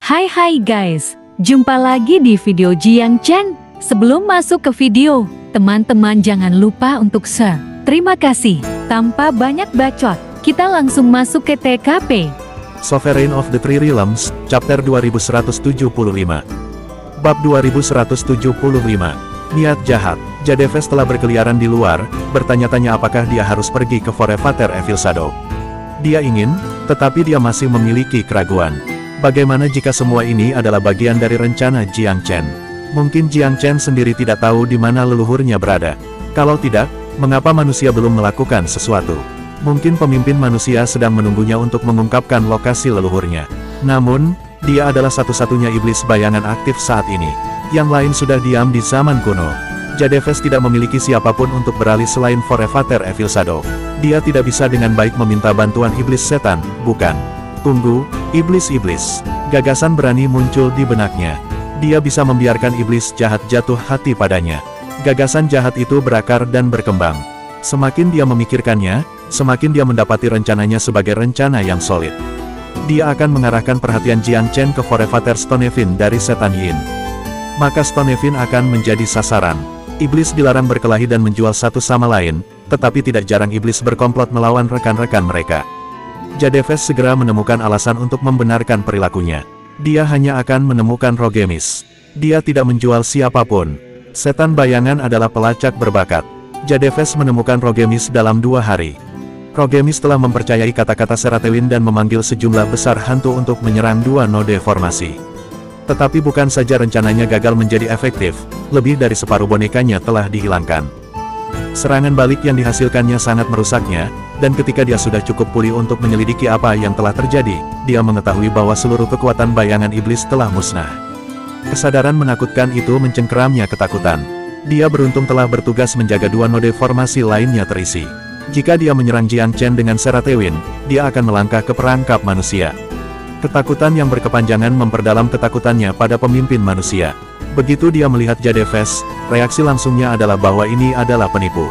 Hai guys, jumpa lagi di video Jiang Chen. Sebelum masuk ke video, teman-teman jangan lupa untuk share. Terima kasih. Tanpa banyak bacot, kita langsung masuk ke TKP. Sovereign of the Three Realms, Chapter 2175. Bab 2175. Niat jahat. Jadefes telah berkeliaran di luar, bertanya-tanya apakah dia harus pergi ke Forefather Evil Shadow. Dia ingin, tetapi dia masih memiliki keraguan. Bagaimana jika semua ini adalah bagian dari rencana Jiang Chen? Mungkin Jiang Chen sendiri tidak tahu di mana leluhurnya berada. Kalau tidak, mengapa manusia belum melakukan sesuatu? Mungkin pemimpin manusia sedang menunggunya untuk mengungkapkan lokasi leluhurnya. Namun, dia adalah satu-satunya iblis bayangan aktif saat ini. Yang lain sudah diam di zaman kuno. Jadefes tidak memiliki siapapun untuk beralih selain Forefather Evil Shadow. Dia tidak bisa dengan baik meminta bantuan iblis setan, bukan? Tunggu, iblis-iblis. Gagasan berani muncul di benaknya. Dia bisa membiarkan iblis jahat jatuh hati padanya. Gagasan jahat itu berakar dan berkembang. Semakin dia memikirkannya, semakin dia mendapati rencananya sebagai rencana yang solid. Dia akan mengarahkan perhatian Jiang Chen ke Forefather Stonevin dari Setan Yin. Maka Stonevin akan menjadi sasaran. Iblis dilarang berkelahi dan menjual satu sama lain, tetapi tidak jarang iblis berkomplot melawan rekan-rekan mereka. Jadefes segera menemukan alasan untuk membenarkan perilakunya. Dia hanya akan menemukan Rogemis. Dia tidak menjual siapapun. Setan bayangan adalah pelacak berbakat. Jadefes menemukan Rogemis dalam 2 hari. Rogemis telah mempercayai kata-kata Seratewin dan memanggil sejumlah besar hantu untuk menyerang 2 node formasi. Tetapi bukan saja rencananya gagal menjadi efektif, lebih dari separuh bonekanya telah dihilangkan. Serangan balik yang dihasilkannya sangat merusaknya, dan ketika dia sudah cukup pulih untuk menyelidiki apa yang telah terjadi, dia mengetahui bahwa seluruh kekuatan bayangan iblis telah musnah. Kesadaran menakutkan itu mencengkeramnya ketakutan. Dia beruntung telah bertugas menjaga 2 node formasi lainnya terisi. Jika dia menyerang Jiang Chen dengan Seratewin, dia akan melangkah ke perangkap manusia. Ketakutan yang berkepanjangan memperdalam ketakutannya pada pemimpin manusia. Begitu dia melihat Jadefes, reaksi langsungnya adalah bahwa ini adalah penipu.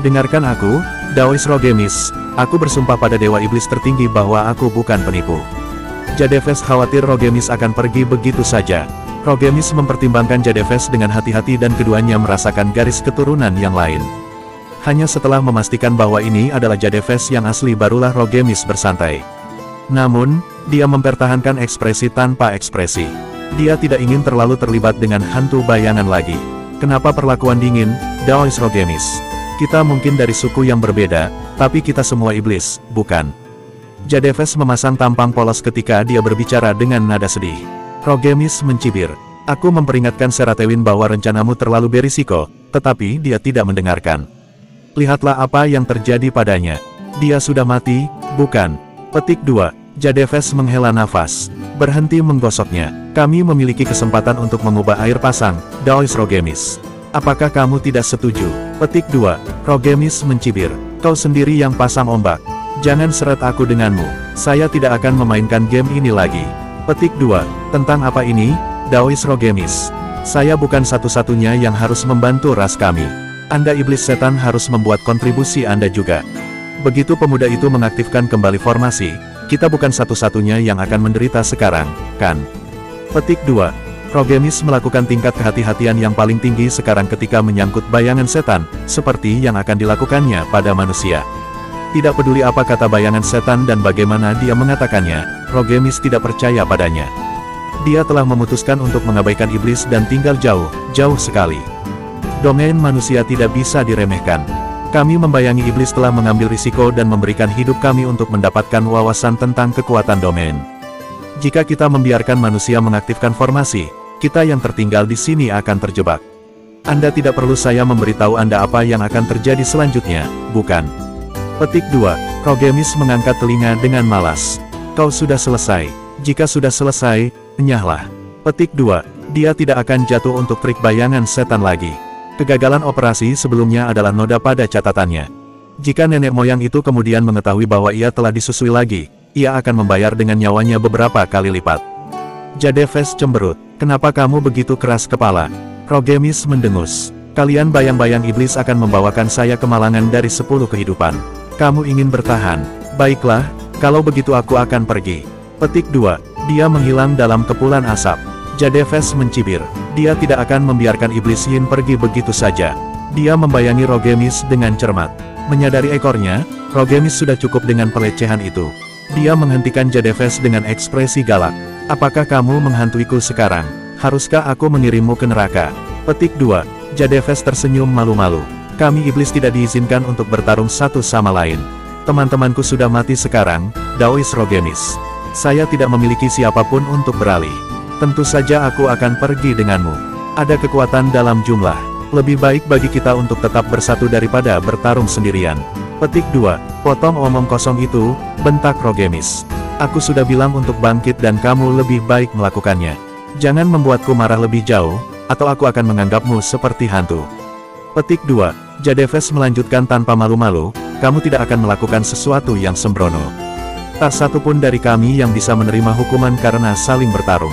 Dengarkan aku, Daois Rogemis, aku bersumpah pada Dewa Iblis tertinggi bahwa aku bukan penipu. Jadefes khawatir Rogemis akan pergi begitu saja. Rogemis mempertimbangkan Jadefes dengan hati-hati dan keduanya merasakan garis keturunan yang lain. Hanya setelah memastikan bahwa ini adalah Jadefes yang asli barulah Rogemis bersantai. Namun, dia mempertahankan ekspresi tanpa ekspresi. Dia tidak ingin terlalu terlibat dengan hantu bayangan lagi. Kenapa perlakuan dingin, Daois Rogemis? Kita mungkin dari suku yang berbeda, tapi kita semua iblis, bukan? Jadefes memasang tampang polos ketika dia berbicara dengan nada sedih. Rogemis mencibir. Aku memperingatkan Seratewin bahwa rencanamu terlalu berisiko, tetapi dia tidak mendengarkan. Lihatlah apa yang terjadi padanya. Dia sudah mati, bukan? Petik 2. Jadefes menghela nafas. Berhenti menggosoknya. Kami memiliki kesempatan untuk mengubah air pasang, Daois Rogemis. Apakah kamu tidak setuju? Petik 2. Rogemis mencibir. Kau sendiri yang pasang ombak. Jangan seret aku denganmu. Saya tidak akan memainkan game ini lagi. Petik 2. Tentang apa ini, Daois Rogemis? Saya bukan satu-satunya yang harus membantu ras kami. Anda iblis setan harus membuat kontribusi Anda juga. Begitu pemuda itu mengaktifkan kembali formasi, kita bukan satu-satunya yang akan menderita sekarang, kan? Petik 2. Rogemis melakukan tingkat kehati-hatian yang paling tinggi sekarang ketika menyangkut bayangan setan, seperti yang akan dilakukannya pada manusia. Tidak peduli apa kata bayangan setan dan bagaimana dia mengatakannya, Rogemis tidak percaya padanya. Dia telah memutuskan untuk mengabaikan iblis dan tinggal jauh, jauh sekali. Domain manusia tidak bisa diremehkan. Kami membayangi iblis telah mengambil risiko dan memberikan hidup kami untuk mendapatkan wawasan tentang kekuatan domain. Jika kita membiarkan manusia mengaktifkan formasi, kita yang tertinggal di sini akan terjebak. Anda tidak perlu saya memberitahu Anda apa yang akan terjadi selanjutnya, bukan? Petik 2. Rogemis mengangkat telinga dengan malas. Kau sudah selesai. Jika sudah selesai, enyahlah. Petik 2. Dia tidak akan jatuh untuk trik bayangan setan lagi. Kegagalan operasi sebelumnya adalah noda pada catatannya. Jika nenek moyang itu kemudian mengetahui bahwa ia telah disusui lagi, ia akan membayar dengan nyawanya beberapa kali lipat. Jadefes cemberut. Kenapa kamu begitu keras kepala? Rogemis mendengus. Kalian bayang-bayang iblis akan membawakan saya kemalangan dari 10 kehidupan. Kamu ingin bertahan? Baiklah, kalau begitu aku akan pergi. Petik 2. Dia menghilang dalam kepulan asap. Jadefes mencibir. Dia tidak akan membiarkan iblis Yin pergi begitu saja. Dia membayangi Rogemis dengan cermat. Menyadari ekornya, Rogemis sudah cukup dengan pelecehan itu. Dia menghentikan Jadefes dengan ekspresi galak. Apakah kamu menghantuiku sekarang? Haruskah aku mengirimmu ke neraka? Petik 2. Jadefes tersenyum malu-malu. Kami iblis tidak diizinkan untuk bertarung satu sama lain. Teman-temanku sudah mati sekarang, Daois Rogemis. Saya tidak memiliki siapapun untuk beralih. Tentu saja aku akan pergi denganmu. Ada kekuatan dalam jumlah. Lebih baik bagi kita untuk tetap bersatu daripada bertarung sendirian. Petik 2. Potong omong kosong itu, bentak Rogemis. Aku sudah bilang untuk bangkit dan kamu lebih baik melakukannya. Jangan membuatku marah lebih jauh, atau aku akan menganggapmu seperti hantu. Petik 2. Jadefes melanjutkan tanpa malu-malu, kamu tidak akan melakukan sesuatu yang sembrono. Tak satu pun dari kami yang bisa menerima hukuman karena saling bertarung.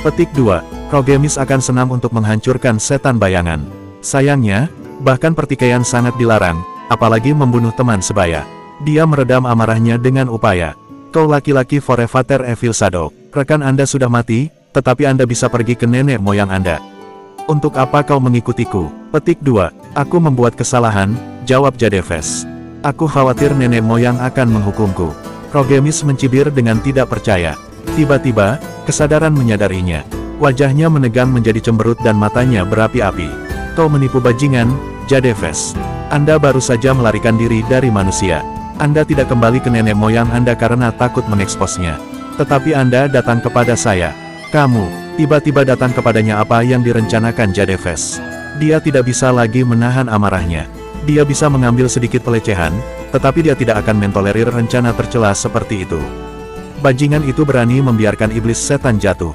Petik 2. Rogemis akan senam untuk menghancurkan setan bayangan. Sayangnya, bahkan pertikaian sangat dilarang, apalagi membunuh teman sebaya. Dia meredam amarahnya dengan upaya. Kau laki-laki Forevater Evil Shadow. Rekan Anda sudah mati, tetapi Anda bisa pergi ke nenek moyang Anda. Untuk apa kau mengikutiku? Petik 2. Aku membuat kesalahan, jawab Jadefes. Aku khawatir nenek moyang akan menghukumku. Rogemis mencibir dengan tidak percaya. Tiba-tiba, kesadaran menyadarinya. Wajahnya menegang menjadi cemberut dan matanya berapi-api. Kau menipu bajingan, Jadefes. Anda baru saja melarikan diri dari manusia. Anda tidak kembali ke nenek moyang Anda karena takut mengeksposnya. Tetapi Anda datang kepada saya. Kamu, tiba-tiba datang kepadanya apa yang direncanakan Jadefes. Dia tidak bisa lagi menahan amarahnya. Dia bisa mengambil sedikit pelecehan, tetapi dia tidak akan mentolerir rencana tercela seperti itu. Bajingan itu berani membiarkan iblis setan jatuh.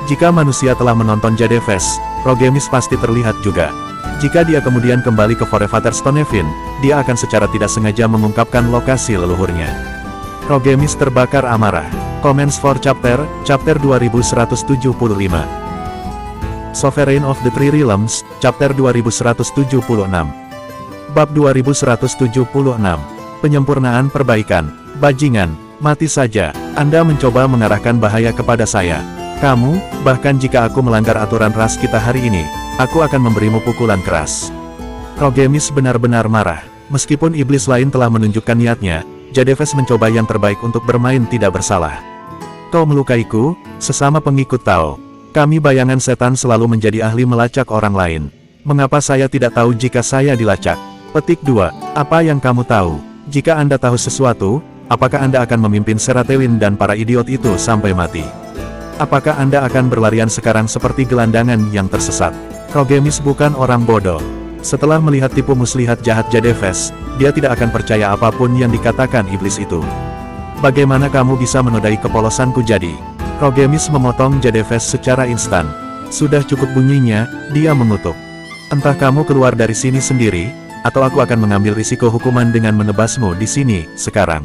Jika manusia telah menonton Jadefes, Rogemis pasti terlihat juga. Jika dia kemudian kembali ke Forevater Stonevin, dia akan secara tidak sengaja mengungkapkan lokasi leluhurnya. Rogemis terbakar amarah. Comments for chapter 2175. Sovereign of the Three Realms, chapter 2176. Bab 2176. Penyempurnaan perbaikan. Bajingan, mati saja. Anda mencoba mengarahkan bahaya kepada saya. Kamu, bahkan jika aku melanggar aturan ras kita hari ini, aku akan memberimu pukulan keras. Rogemis benar-benar marah. Meskipun iblis lain telah menunjukkan niatnya, Jadefes mencoba yang terbaik untuk bermain tidak bersalah. Kau melukaiku, sesama pengikut Tao. Kami bayangan setan selalu menjadi ahli melacak orang lain. Mengapa saya tidak tahu jika saya dilacak? Petik 2. Apa yang kamu tahu? Jika Anda tahu sesuatu, apakah Anda akan memimpin Seratewin dan para idiot itu sampai mati? Apakah Anda akan berlarian sekarang seperti gelandangan yang tersesat? Rogemis bukan orang bodoh. Setelah melihat tipu muslihat jahat Jadefes, dia tidak akan percaya apapun yang dikatakan iblis itu. Bagaimana kamu bisa menodai kepolosanku jadi? Rogemis memotong Jadefes secara instan. Sudah cukup bunyinya, dia mengutuk. Entah kamu keluar dari sini sendiri, atau aku akan mengambil risiko hukuman dengan menebasmu di sini, sekarang.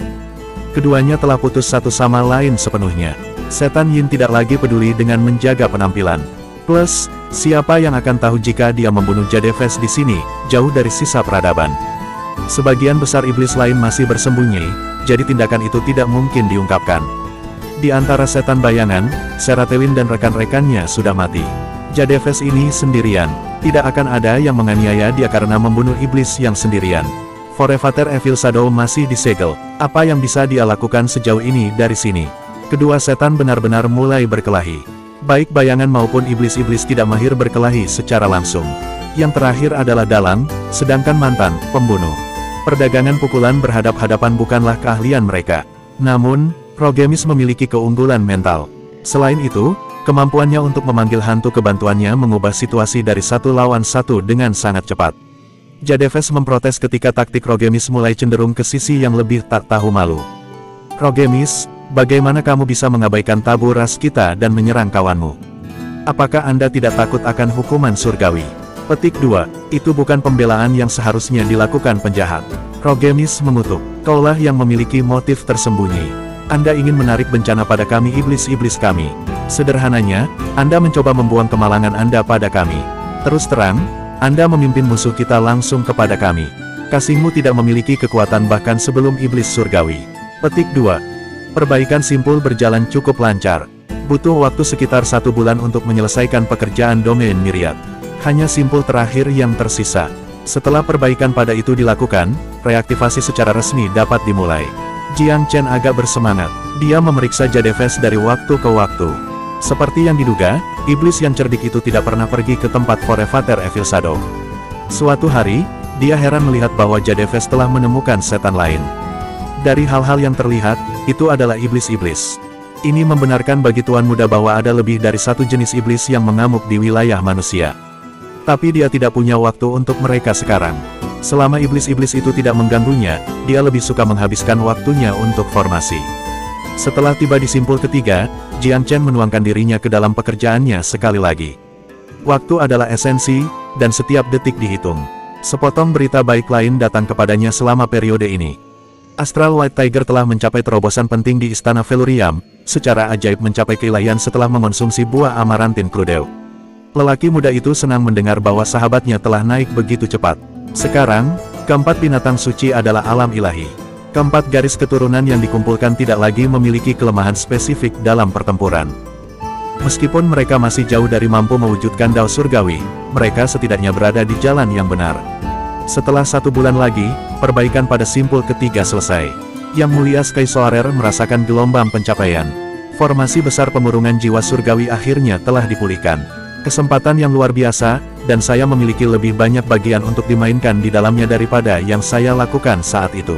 Keduanya telah putus satu sama lain sepenuhnya. Setan Yin tidak lagi peduli dengan menjaga penampilan. Plus, siapa yang akan tahu jika dia membunuh Jadefes di sini, jauh dari sisa peradaban. Sebagian besar iblis lain masih bersembunyi, jadi tindakan itu tidak mungkin diungkapkan. Di antara setan bayangan, Seratewin dan rekan-rekannya sudah mati. Jadefes ini sendirian. Tidak akan ada yang menganiaya dia karena membunuh iblis yang sendirian. Forevater Evil Shadow masih disegel. Apa yang bisa dia lakukan sejauh ini dari sini? Kedua setan benar-benar mulai berkelahi. Baik bayangan maupun iblis-iblis tidak mahir berkelahi secara langsung. Yang terakhir adalah dalang, sedangkan mantan, pembunuh. Perdagangan pukulan berhadap-hadapan bukanlah keahlian mereka. Namun, Rogemis memiliki keunggulan mental. Selain itu, kemampuannya untuk memanggil hantu kebantuannya mengubah situasi dari satu lawan satu dengan sangat cepat. Jadefes memprotes ketika taktik Rogemis mulai cenderung ke sisi yang lebih tak tahu malu. Rogemis, bagaimana kamu bisa mengabaikan tabu ras kita dan menyerang kawanmu? Apakah Anda tidak takut akan hukuman surgawi? Petik 2. Itu bukan pembelaan yang seharusnya dilakukan penjahat. Rogemis mengutuk. Kaulah yang memiliki motif tersembunyi. Anda ingin menarik bencana pada kami iblis-iblis kami. Sederhananya, Anda mencoba membuang kemalangan Anda pada kami. Terus terang, Anda memimpin musuh kita langsung kepada kami. Kasihmu tidak memiliki kekuatan bahkan sebelum iblis surgawi. Petik 2. Perbaikan simpul berjalan cukup lancar. Butuh waktu sekitar 1 bulan untuk menyelesaikan pekerjaan domain Myriad. Hanya simpul terakhir yang tersisa. Setelah perbaikan pada itu dilakukan, reaktivasi secara resmi dapat dimulai. Jiang Chen agak bersemangat. Dia memeriksa Jadefes dari waktu ke waktu. Seperti yang diduga, iblis yang cerdik itu tidak pernah pergi ke tempat Forefather Evil Shadow. Suatu hari, dia heran melihat bahwa Jadefes telah menemukan setan lain. Dari hal-hal yang terlihat, itu adalah iblis-iblis. Ini membenarkan bagi Tuan Muda bahwa ada lebih dari satu jenis iblis yang mengamuk di wilayah manusia. Tapi dia tidak punya waktu untuk mereka sekarang. Selama iblis-iblis itu tidak mengganggunya, dia lebih suka menghabiskan waktunya untuk formasi. Setelah tiba di simpul ketiga, Jiang Chen menuangkan dirinya ke dalam pekerjaannya sekali lagi. Waktu adalah esensi, dan setiap detik dihitung. Sepotong berita baik lain datang kepadanya selama periode ini. Astral White Tiger telah mencapai terobosan penting di Istana Velurium, secara ajaib mencapai keilahian setelah mengonsumsi buah Amarantin Crudeau. Lelaki muda itu senang mendengar bahwa sahabatnya telah naik begitu cepat. Sekarang, keempat binatang suci adalah alam ilahi. Keempat garis keturunan yang dikumpulkan tidak lagi memiliki kelemahan spesifik dalam pertempuran. Meskipun mereka masih jauh dari mampu mewujudkan Dao Surgawi, mereka setidaknya berada di jalan yang benar. Setelah 1 bulan lagi, perbaikan pada simpul ketiga selesai. Yang Mulia Sky Soarer merasakan gelombang pencapaian. Formasi besar pemurungan jiwa surgawi akhirnya telah dipulihkan. Kesempatan yang luar biasa, dan saya memiliki lebih banyak bagian untuk dimainkan di dalamnya daripada yang saya lakukan saat itu.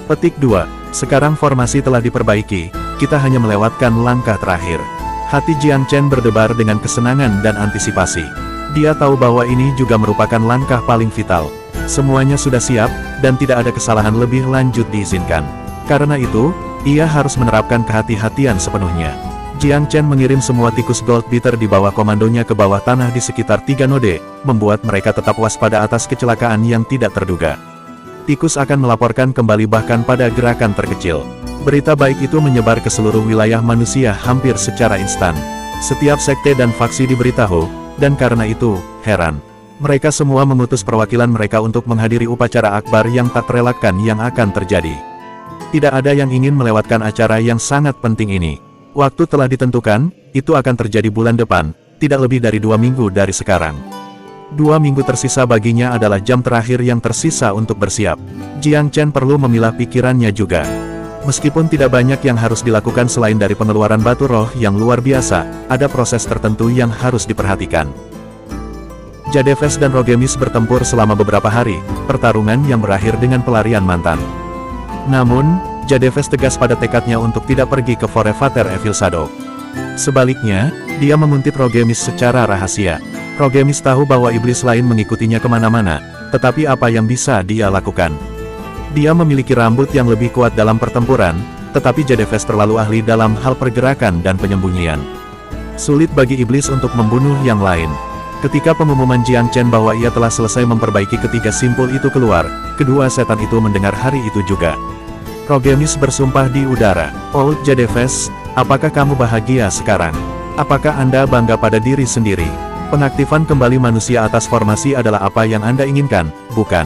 Petik 2. Sekarang formasi telah diperbaiki, kita hanya melewatkan langkah terakhir. Hati Jiang Chen berdebar dengan kesenangan dan antisipasi. Dia tahu bahwa ini juga merupakan langkah paling vital. Semuanya sudah siap, dan tidak ada kesalahan lebih lanjut diizinkan. Karena itu, ia harus menerapkan kehati-hatian sepenuhnya. Jiang Chen mengirim semua tikus Gold Beater di bawah komandonya ke bawah tanah di sekitar 3 node, membuat mereka tetap waspada atas kecelakaan yang tidak terduga. Tikus akan melaporkan kembali bahkan pada gerakan terkecil. Berita baik itu menyebar ke seluruh wilayah manusia hampir secara instan. Setiap sekte dan faksi diberitahu, dan karena itu, heran. Mereka semua mengutus perwakilan mereka untuk menghadiri upacara akbar yang tak terelakkan yang akan terjadi. Tidak ada yang ingin melewatkan acara yang sangat penting ini. Waktu telah ditentukan, itu akan terjadi bulan depan, tidak lebih dari 2 minggu dari sekarang. 2 minggu tersisa baginya adalah jam terakhir yang tersisa untuk bersiap. Jiang Chen perlu memilah pikirannya juga. Meskipun tidak banyak yang harus dilakukan selain dari pengeluaran batu roh yang luar biasa, ada proses tertentu yang harus diperhatikan. Jadefes dan Rogemis bertempur selama beberapa hari, pertarungan yang berakhir dengan pelarian mantan. Namun, Jadefes tegas pada tekadnya untuk tidak pergi ke Forefather Evil Shadow. Sebaliknya, dia menguntit Rogemis secara rahasia. Rogemis tahu bahwa iblis lain mengikutinya kemana-mana, tetapi apa yang bisa dia lakukan? Dia memiliki rambut yang lebih kuat dalam pertempuran, tetapi Jadefes terlalu ahli dalam hal pergerakan dan penyembunyian. Sulit bagi iblis untuk membunuh yang lain. Ketika pengumuman Jiang Chen bahwa ia telah selesai memperbaiki ketiga simpul itu keluar, kedua setan itu mendengar hari itu juga. Rogemis bersumpah di udara, "Old Jadefes, apakah kamu bahagia sekarang? Apakah Anda bangga pada diri sendiri? Pengaktifan kembali manusia atas formasi adalah apa yang Anda inginkan, bukan?"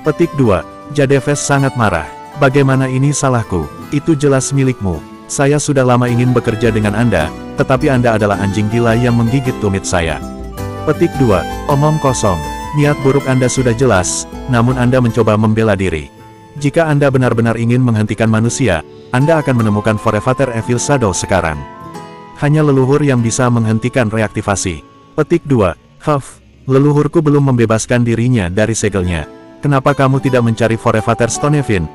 Petik 2. Jadefes sangat marah. "Bagaimana ini salahku? Itu jelas milikmu. Saya sudah lama ingin bekerja dengan Anda, tetapi Anda adalah anjing gila yang menggigit tumit saya." Petik 2. Omong kosong. Niat buruk Anda sudah jelas, namun Anda mencoba membela diri. Jika Anda benar-benar ingin menghentikan manusia, Anda akan menemukan Forefather Evil Shadow sekarang. Hanya leluhur yang bisa menghentikan reaktivasi. Petik 2. Leluhurku belum membebaskan dirinya dari segelnya. Kenapa kamu tidak mencari Forefather Stonevin?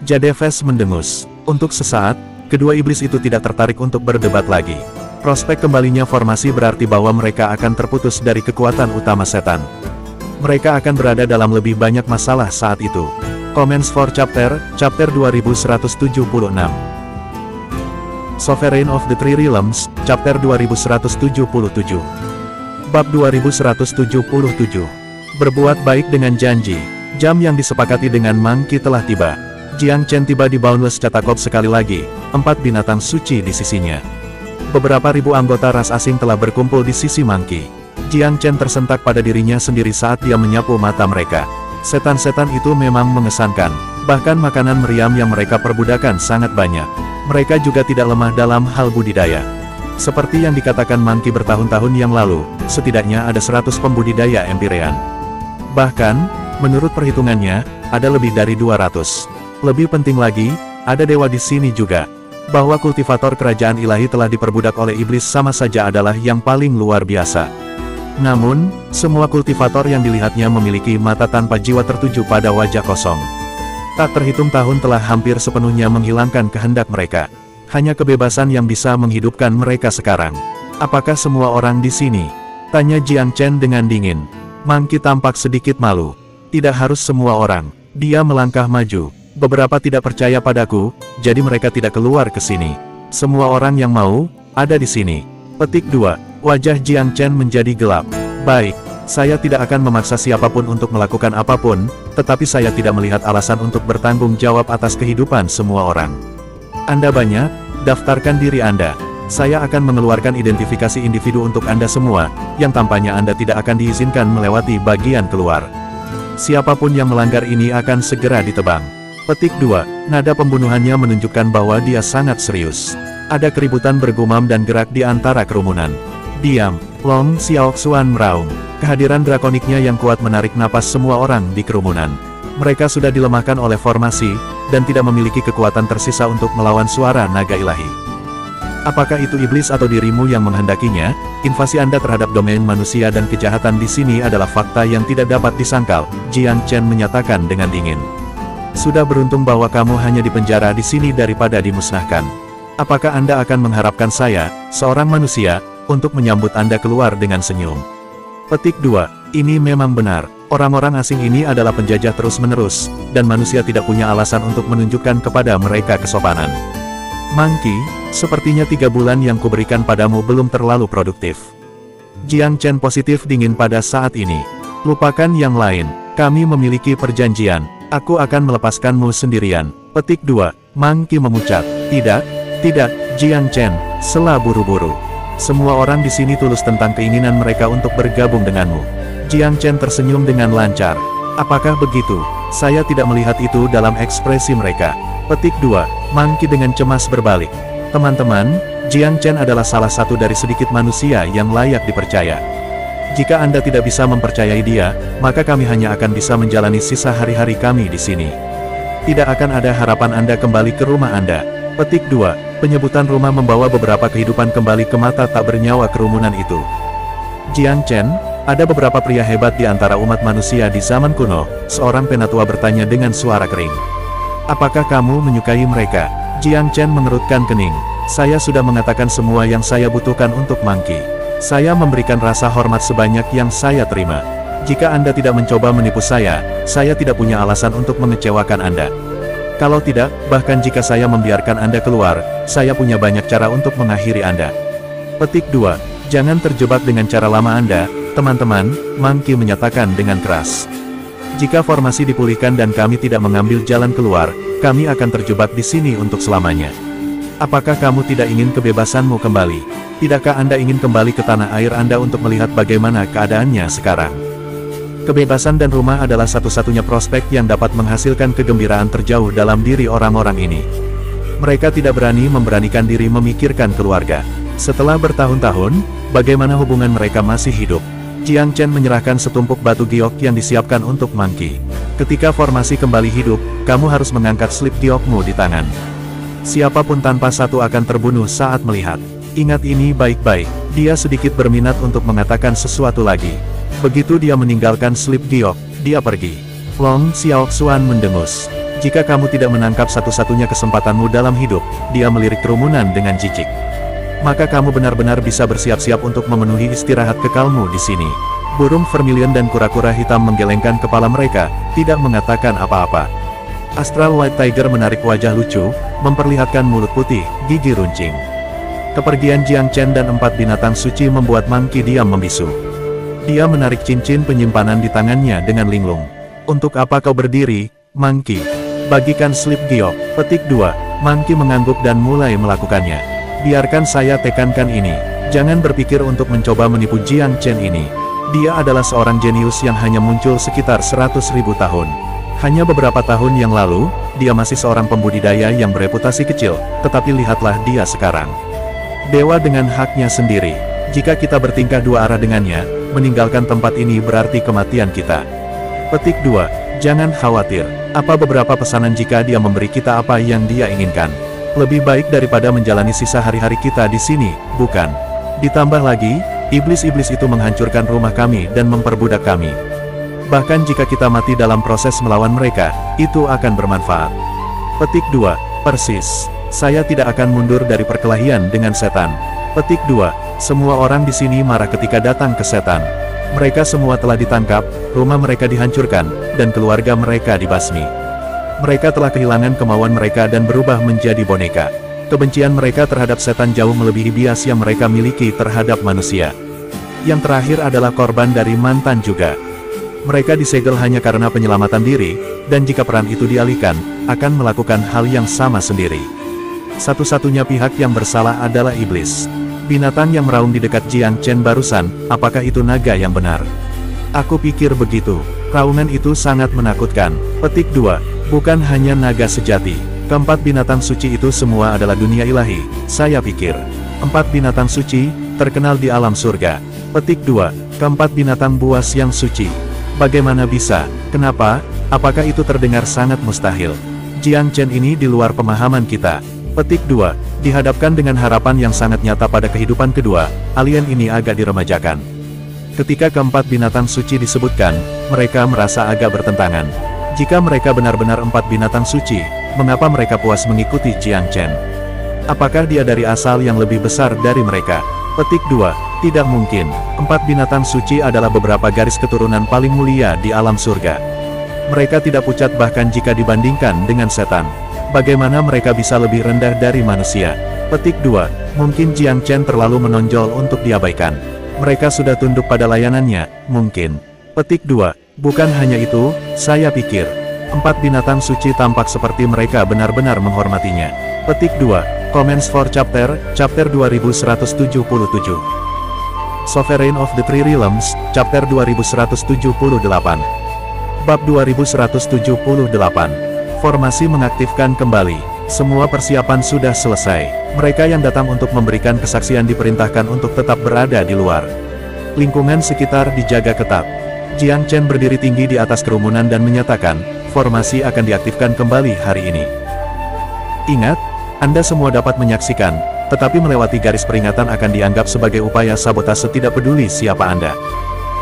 Jadefes mendengus. Untuk sesaat, kedua iblis itu tidak tertarik untuk berdebat lagi. Prospek kembalinya formasi berarti bahwa mereka akan terputus dari kekuatan utama setan. Mereka akan berada dalam lebih banyak masalah saat itu. Comments for Chapter 2176. Sovereign of the Three Realms, Chapter 2177. Bab 2177. Berbuat baik dengan janji. Jam yang disepakati dengan Monkey telah tiba. Jiang Chen tiba di Boundless Catacomb sekali lagi, 4 binatang suci di sisinya. Beberapa ribu anggota ras asing telah berkumpul di sisi Monkey. Jiang Chen tersentak pada dirinya sendiri saat dia menyapu mata mereka. Setan-setan itu memang mengesankan, bahkan makanan meriam yang mereka perbudakan sangat banyak. Mereka juga tidak lemah dalam hal budidaya. Seperti yang dikatakan Monkey bertahun-tahun yang lalu, setidaknya ada 100 pembudidaya Empyrean. Bahkan, menurut perhitungannya, ada lebih dari 200. Lebih penting lagi, ada dewa di sini juga. Bahwa kultivator kerajaan ilahi telah diperbudak oleh iblis sama saja adalah yang paling luar biasa. Namun, semua kultivator yang dilihatnya memiliki mata tanpa jiwa tertuju pada wajah kosong. Tak terhitung tahun telah hampir sepenuhnya menghilangkan kehendak mereka. Hanya kebebasan yang bisa menghidupkan mereka sekarang. Apakah semua orang di sini? Tanya Jiang Chen dengan dingin. Monkey tampak sedikit malu. Tidak harus semua orang. Dia melangkah maju. Beberapa tidak percaya padaku, jadi mereka tidak keluar ke sini. Semua orang yang mau, ada di sini. Petik 2. Wajah Jiang Chen menjadi gelap. Baik, saya tidak akan memaksa siapapun untuk melakukan apapun, tetapi saya tidak melihat alasan untuk bertanggung jawab atas kehidupan semua orang. Anda banyak, daftarkan diri Anda. Saya akan mengeluarkan identifikasi individu untuk Anda semua, yang tampaknya Anda tidak akan diizinkan melewati bagian keluar. Siapapun yang melanggar ini akan segera ditebang. Petik 2. Nada pembunuhannya menunjukkan bahwa dia sangat serius. Ada keributan bergumam dan gerak di antara kerumunan. Diam, Long Xiaoxuan meraung. Kehadiran drakoniknya yang kuat menarik napas semua orang di kerumunan. Mereka sudah dilemahkan oleh formasi, dan tidak memiliki kekuatan tersisa untuk melawan suara naga ilahi. Apakah itu iblis atau dirimu yang menghendakinya? Invasi Anda terhadap domain manusia dan kejahatan di sini adalah fakta yang tidak dapat disangkal, Jiang Chen menyatakan dengan dingin. Sudah beruntung bahwa kamu hanya dipenjara di sini daripada dimusnahkan. Apakah Anda akan mengharapkan saya, seorang manusia, untuk menyambut Anda keluar dengan senyum? Petik 2. Ini memang benar. Orang-orang asing ini adalah penjajah terus-menerus, dan manusia tidak punya alasan untuk menunjukkan kepada mereka kesopanan. Monkey, sepertinya 3 bulan yang kuberikan padamu belum terlalu produktif. Jiang Chen positif dingin pada saat ini. Lupakan yang lain, kami memiliki perjanjian. Aku akan melepaskanmu sendirian. Petik 2. Monkey memucat. Tidak, Jiang Chen, sela buru-buru. Semua orang di sini tulus tentang keinginan mereka untuk bergabung denganmu. Jiang Chen tersenyum dengan lancar. Apakah begitu? Saya tidak melihat itu dalam ekspresi mereka. Petik 2. Monkey dengan cemas berbalik. Teman-teman, Jiang Chen adalah salah satu dari sedikit manusia yang layak dipercaya. Jika Anda tidak bisa mempercayai dia, maka kami hanya akan bisa menjalani sisa hari-hari kami di sini. Tidak akan ada harapan Anda kembali ke rumah Anda. Petik 2. Penyebutan rumah membawa beberapa kehidupan kembali ke mata tak bernyawa kerumunan itu. Jiang Chen, ada beberapa pria hebat di antara umat manusia di zaman kuno, seorang penatua bertanya dengan suara kering. Apakah kamu menyukai mereka? Jiang Chen mengerutkan kening. Saya sudah mengatakan semua yang saya butuhkan untuk Monkey. Saya memberikan rasa hormat sebanyak yang saya terima. Jika Anda tidak mencoba menipu saya tidak punya alasan untuk mengecewakan Anda. Kalau tidak, bahkan jika saya membiarkan Anda keluar, saya punya banyak cara untuk mengakhiri Anda. Petik 2. Jangan terjebak dengan cara lama Anda, teman-teman, Monkey menyatakan dengan keras. Jika formasi dipulihkan dan kami tidak mengambil jalan keluar, kami akan terjebak di sini untuk selamanya. Apakah kamu tidak ingin kebebasanmu kembali? Tidakkah Anda ingin kembali ke tanah air Anda untuk melihat bagaimana keadaannya sekarang? Kebebasan dan rumah adalah satu-satunya prospek yang dapat menghasilkan kegembiraan terjauh dalam diri orang-orang ini. Mereka tidak memberanikan diri memikirkan keluarga. Setelah bertahun-tahun, bagaimana hubungan mereka masih hidup? Jiang Chen menyerahkan setumpuk batu giok yang disiapkan untuk Monkey. Ketika formasi kembali hidup, kamu harus mengangkat slip giokmu di tangan. Siapapun tanpa satu akan terbunuh saat melihat. Ingat ini baik-baik. Dia sedikit berminat untuk mengatakan sesuatu lagi. Begitu dia meninggalkan slip giok, dia pergi. Long Xiaoxuan mendengus. Jika kamu tidak menangkap satu-satunya kesempatanmu dalam hidup, dia melirik kerumunan dengan jijik. Maka kamu benar-benar bisa bersiap-siap untuk memenuhi istirahat kekalmu di sini. Burung vermilion dan kura-kura hitam menggelengkan kepala mereka, tidak mengatakan apa-apa. Astral White Tiger menarik wajah lucu, memperlihatkan mulut putih, gigi runcing. Kepergian Jiang Chen dan 4 binatang suci membuat Monkey diam membisu. Dia menarik cincin penyimpanan di tangannya dengan linglung. Untuk apa kau berdiri, Monkey? Bagikan slip giok. Petik 2. Monkey mengangguk dan mulai melakukannya. Biarkan saya tekankan ini. Jangan berpikir untuk mencoba menipu Jiang Chen ini. Dia adalah seorang jenius yang hanya muncul sekitar 100.000 tahun. Hanya beberapa tahun yang lalu, dia masih seorang pembudidaya yang bereputasi kecil, tetapi lihatlah dia sekarang. Dewa dengan haknya sendiri. Jika kita bertingkah dua arah dengannya, meninggalkan tempat ini berarti kematian kita. Petik 2. Jangan khawatir. Apa beberapa pesanan jika dia memberi kita apa yang dia inginkan? Lebih baik daripada menjalani sisa hari-hari kita di sini, bukan? Ditambah lagi, iblis-iblis itu menghancurkan rumah kami dan memperbudak kami. Bahkan jika kita mati dalam proses melawan mereka, itu akan bermanfaat. Petik 2. Persis. Saya tidak akan mundur dari perkelahian dengan setan. Petik 2. Semua orang di sini marah ketika datang ke setan. Mereka semua telah ditangkap, rumah mereka dihancurkan, dan keluarga mereka dibasmi. Mereka telah kehilangan kemauan mereka dan berubah menjadi boneka. Kebencian mereka terhadap setan jauh melebihi bias yang mereka miliki terhadap manusia. Yang terakhir adalah korban dari mantan juga. Mereka disegel hanya karena penyelamatan diri, dan jika peran itu dialihkan, akan melakukan hal yang sama sendiri. Satu-satunya pihak yang bersalah adalah iblis. Binatang yang meraung di dekat Jiang Chen barusan, apakah itu naga yang benar? Aku pikir begitu. Raungan itu sangat menakutkan. Petik 2. Bukan hanya naga sejati. Keempat binatang suci itu semua adalah dunia ilahi, saya pikir. 4 binatang suci, terkenal di alam surga. Petik 2. Keempat binatang buas yang suci. Bagaimana bisa? Kenapa? Apakah itu terdengar sangat mustahil? Jiang Chen ini di luar pemahaman kita. Petik 2. Dihadapkan dengan harapan yang sangat nyata pada kehidupan kedua, alien ini agak diremajakan. Ketika keempat binatang suci disebutkan, mereka merasa agak bertentangan. Jika mereka benar-benar 4 binatang suci, mengapa mereka puas mengikuti Jiang Chen? Apakah dia dari asal yang lebih besar dari mereka? Petik 2. Tidak mungkin. 4 binatang suci adalah beberapa garis keturunan paling mulia di alam surga. Mereka tidak pucat bahkan jika dibandingkan dengan setan. Bagaimana mereka bisa lebih rendah dari manusia? Petik 2. Mungkin Jiang Chen terlalu menonjol untuk diabaikan. Mereka sudah tunduk pada layanannya, mungkin. Petik 2. Bukan hanya itu, saya pikir. 4 binatang suci tampak seperti mereka benar-benar menghormatinya. Petik 2. Comments for chapter 2177. Sovereign of the Three Realms, chapter 2178. Bab 2178. Formasi mengaktifkan kembali. Semua persiapan sudah selesai. Mereka yang datang untuk memberikan kesaksian diperintahkan untuk tetap berada di luar. Lingkungan sekitar dijaga ketat. Jiang Chen berdiri tinggi di atas kerumunan dan menyatakan, formasi akan diaktifkan kembali hari ini. Ingat, Anda semua dapat menyaksikan, tetapi melewati garis peringatan akan dianggap sebagai upaya sabotase tidak peduli siapa Anda.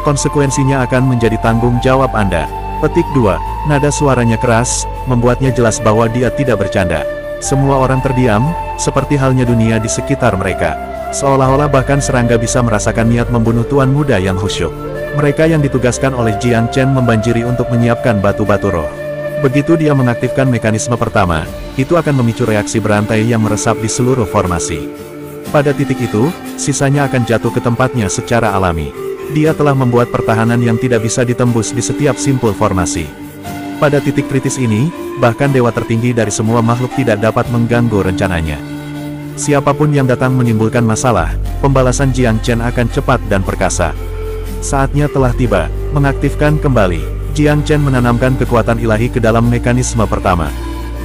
Konsekuensinya akan menjadi tanggung jawab Anda. Petik 2. Nada suaranya keras, membuatnya jelas bahwa dia tidak bercanda. Semua orang terdiam, seperti halnya dunia di sekitar mereka. Seolah-olah bahkan serangga bisa merasakan niat membunuh tuan muda yang khusyuk. Mereka yang ditugaskan oleh Jiang Chen membanjiri untuk menyiapkan batu-batu roh. Begitu dia mengaktifkan mekanisme pertama, itu akan memicu reaksi berantai yang meresap di seluruh formasi. Pada titik itu, sisanya akan jatuh ke tempatnya secara alami. Dia telah membuat pertahanan yang tidak bisa ditembus di setiap simpul formasi. Pada titik kritis ini, bahkan dewa tertinggi dari semua makhluk tidak dapat mengganggu rencananya. Siapapun yang datang menimbulkan masalah, pembalasan Jiang Chen akan cepat dan perkasa. Saatnya telah tiba, mengaktifkan kembali. Jiang Chen menanamkan kekuatan ilahi ke dalam mekanisme pertama.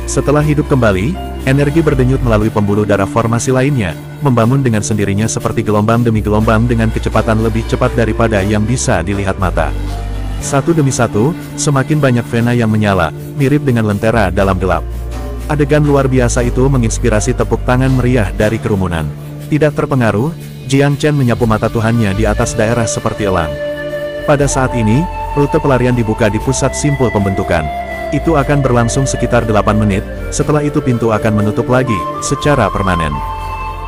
Setelah hidup kembali, energi berdenyut melalui pembuluh darah formasi lainnya, membangun dengan sendirinya seperti gelombang demi gelombang dengan kecepatan lebih cepat daripada yang bisa dilihat mata. Satu demi satu, semakin banyak vena yang menyala, mirip dengan lentera dalam gelap. Adegan luar biasa itu menginspirasi tepuk tangan meriah dari kerumunan. Tidak terpengaruh, Jiang Chen menyapu mata Tuhannya di atas daerah seperti elang. Pada saat ini, rute pelarian dibuka di pusat simpul pembentukan. Itu akan berlangsung sekitar 8 menit, setelah itu pintu akan menutup lagi, secara permanen.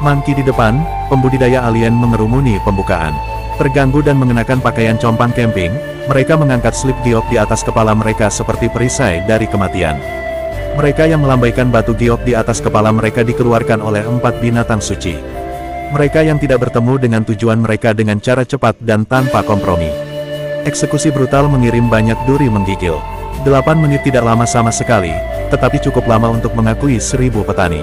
Monkey di depan, pembudidaya alien mengerumuni pembukaan. Terganggu dan mengenakan pakaian compang camping, mereka mengangkat slip giok di atas kepala mereka seperti perisai dari kematian. Mereka yang melambaikan batu giok di atas kepala mereka dikeluarkan oleh 4 binatang suci. Mereka yang tidak bertemu dengan tujuan mereka dengan cara cepat dan tanpa kompromi. Eksekusi brutal mengirim banyak duri menggigil. 8 menit tidak lama sama sekali, tetapi cukup lama untuk mengakui 1000 petani.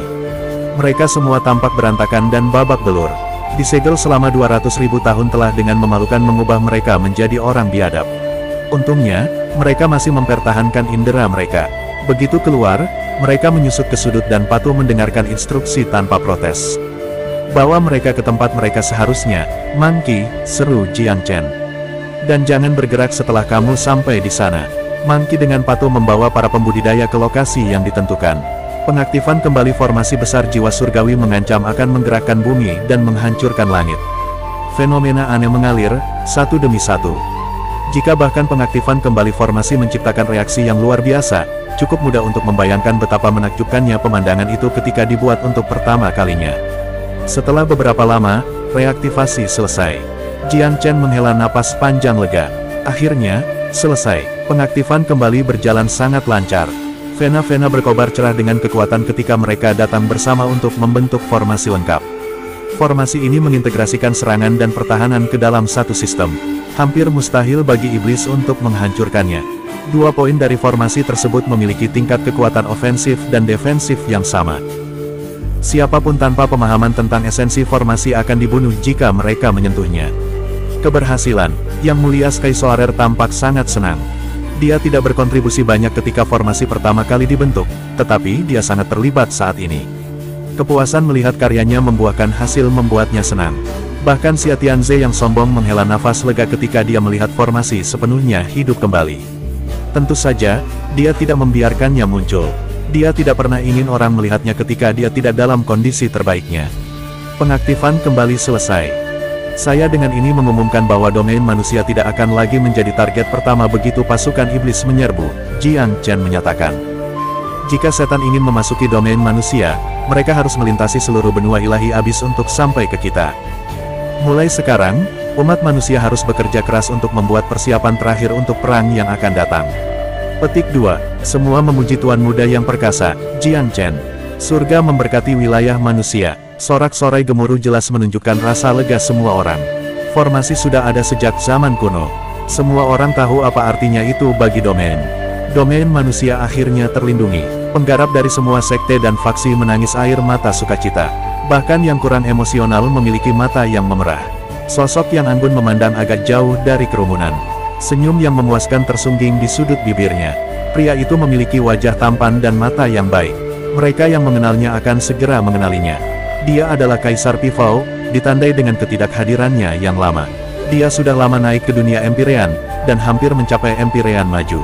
Mereka semua tampak berantakan dan babak belur. Disegel selama 200.000 tahun telah dengan memalukan mengubah mereka menjadi orang biadab. Untungnya, Mereka masih mempertahankan indera mereka. Begitu keluar, mereka menyusut ke sudut dan patuh mendengarkan instruksi tanpa protes. Bawa mereka ke tempat mereka seharusnya, Monkey, seru Jiang Chen. Dan jangan bergerak setelah kamu sampai di sana. Monkey dengan patuh membawa para pembudidaya ke lokasi yang ditentukan. Pengaktifan kembali formasi besar jiwa surgawi mengancam akan menggerakkan bumi dan menghancurkan langit. Fenomena aneh mengalir, satu demi satu. Jika bahkan pengaktifan kembali formasi menciptakan reaksi yang luar biasa, cukup mudah untuk membayangkan betapa menakjubkannya pemandangan itu ketika dibuat untuk pertama kalinya. Setelah beberapa lama, reaktivasi selesai. Jiang Chen menghela napas panjang lega. Akhirnya, selesai. Pengaktifan kembali berjalan sangat lancar. Vena-vena berkobar cerah dengan kekuatan ketika mereka datang bersama untuk membentuk formasi lengkap. Formasi ini mengintegrasikan serangan dan pertahanan ke dalam satu sistem. Hampir mustahil bagi iblis untuk menghancurkannya. Dua poin dari formasi tersebut memiliki tingkat kekuatan ofensif dan defensif yang sama. Siapapun tanpa pemahaman tentang esensi formasi akan dibunuh jika mereka menyentuhnya. Keberhasilan, Yang Mulia Sky Soarer tampak sangat senang. Dia tidak berkontribusi banyak ketika formasi pertama kali dibentuk, tetapi dia sangat terlibat saat ini. Kepuasan melihat karyanya membuahkan hasil membuatnya senang. Bahkan Xia Tianze yang sombong menghela nafas lega ketika dia melihat formasi sepenuhnya hidup kembali. Tentu saja, dia tidak membiarkannya muncul. Dia tidak pernah ingin orang melihatnya ketika dia tidak dalam kondisi terbaiknya. Pengaktifan kembali selesai. Saya dengan ini mengumumkan bahwa domain manusia tidak akan lagi menjadi target pertama begitu pasukan iblis menyerbu, Jiang Chen menyatakan. Jika setan ingin memasuki domain manusia, mereka harus melintasi seluruh benua ilahi abis untuk sampai ke kita. Mulai sekarang, umat manusia harus bekerja keras untuk membuat persiapan terakhir untuk perang yang akan datang. Petik 2. Semua memuji Tuan Muda yang perkasa, Jiang Chen. Surga memberkati wilayah manusia. Sorak-sorai gemuruh jelas menunjukkan rasa lega semua orang. Formasi sudah ada sejak zaman kuno. Semua orang tahu apa artinya itu bagi domain. Domain manusia akhirnya terlindungi. Penggarap dari semua sekte dan faksi menangis air mata sukacita. Bahkan yang kurang emosional memiliki mata yang memerah. Sosok yang anggun memandang agak jauh dari kerumunan. Senyum yang memuaskan tersungging di sudut bibirnya. Pria itu memiliki wajah tampan dan mata yang baik. Mereka yang mengenalnya akan segera mengenalinya. Dia adalah Kaisar Pifau, ditandai dengan ketidakhadirannya yang lama. Dia sudah lama naik ke dunia Empyrean, dan hampir mencapai Empyrean maju.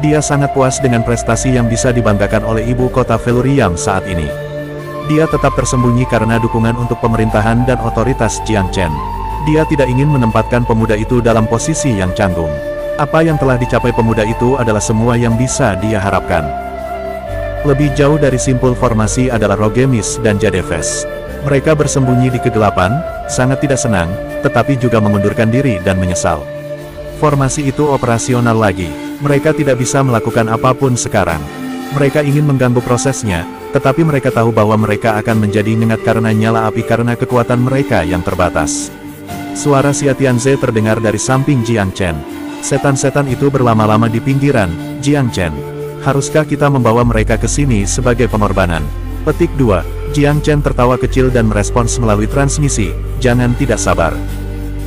Dia sangat puas dengan prestasi yang bisa dibanggakan oleh ibu kota Feluriam saat ini. Dia tetap tersembunyi karena dukungan untuk pemerintahan dan otoritas Jiang Chen. Dia tidak ingin menempatkan pemuda itu dalam posisi yang canggung. Apa yang telah dicapai pemuda itu adalah semua yang bisa dia harapkan. Lebih jauh dari simpul formasi adalah Rogemis dan Jadefes. Mereka bersembunyi di kegelapan, sangat tidak senang, tetapi juga mengundurkan diri dan menyesal. Formasi itu operasional lagi. Mereka tidak bisa melakukan apapun sekarang. Mereka ingin mengganggu prosesnya, tetapi mereka tahu bahwa mereka akan menjadi nyengat karena nyala api karena kekuatan mereka yang terbatas. Suara Xia Tianze terdengar dari samping Jiang Chen. Setan-setan itu berlama-lama di pinggiran, Jiang Chen. Haruskah kita membawa mereka ke sini sebagai pengorbanan? Petik 2. Jiang Chen tertawa kecil dan merespons melalui transmisi, jangan tidak sabar.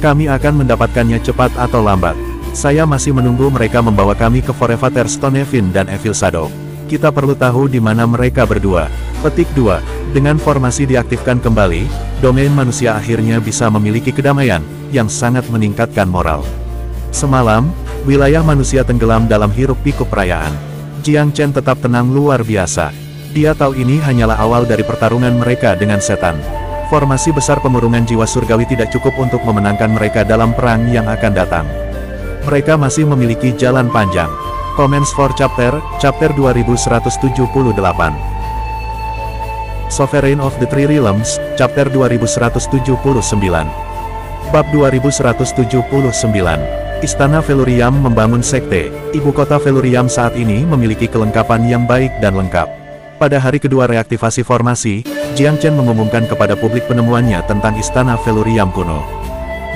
Kami akan mendapatkannya cepat atau lambat. Saya masih menunggu mereka membawa kami ke Forevater Stonehenge dan Evil Shadow. Kita perlu tahu di mana mereka berdua. Petik 2. Dengan formasi diaktifkan kembali, domain manusia akhirnya bisa memiliki kedamaian, yang sangat meningkatkan moral. Semalam, wilayah manusia tenggelam dalam hiruk-pikuk perayaan. Jiang Chen tetap tenang luar biasa. Dia tahu ini hanyalah awal dari pertarungan mereka dengan setan. Formasi besar pemurungan jiwa surgawi tidak cukup untuk memenangkan mereka dalam perang yang akan datang. Mereka masih memiliki jalan panjang. Comments for Chapter 2178. Sovereign of the Three Realms, Chapter 2179. Bab 2179. Istana Feluriam membangun sekte. Ibu kota Feluriam saat ini memiliki kelengkapan yang baik dan lengkap. Pada hari kedua reaktivasi formasi, Jiang Chen mengumumkan kepada publik penemuannya tentang Istana Feluriam kuno.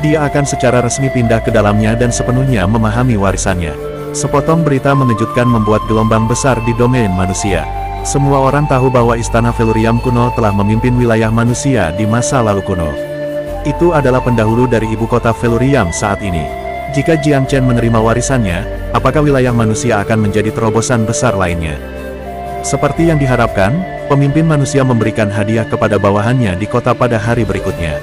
Dia akan secara resmi pindah ke dalamnya dan sepenuhnya memahami warisannya. Sepotong berita mengejutkan membuat gelombang besar di domain manusia. Semua orang tahu bahwa Istana Feluriam kuno telah memimpin wilayah manusia di masa lalu kuno. Itu adalah pendahulu dari ibu kota Feluriam saat ini. Jika Jiang Chen menerima warisannya, apakah wilayah manusia akan menjadi terobosan besar lainnya? Seperti yang diharapkan, pemimpin manusia memberikan hadiah kepada bawahannya di kota pada hari berikutnya.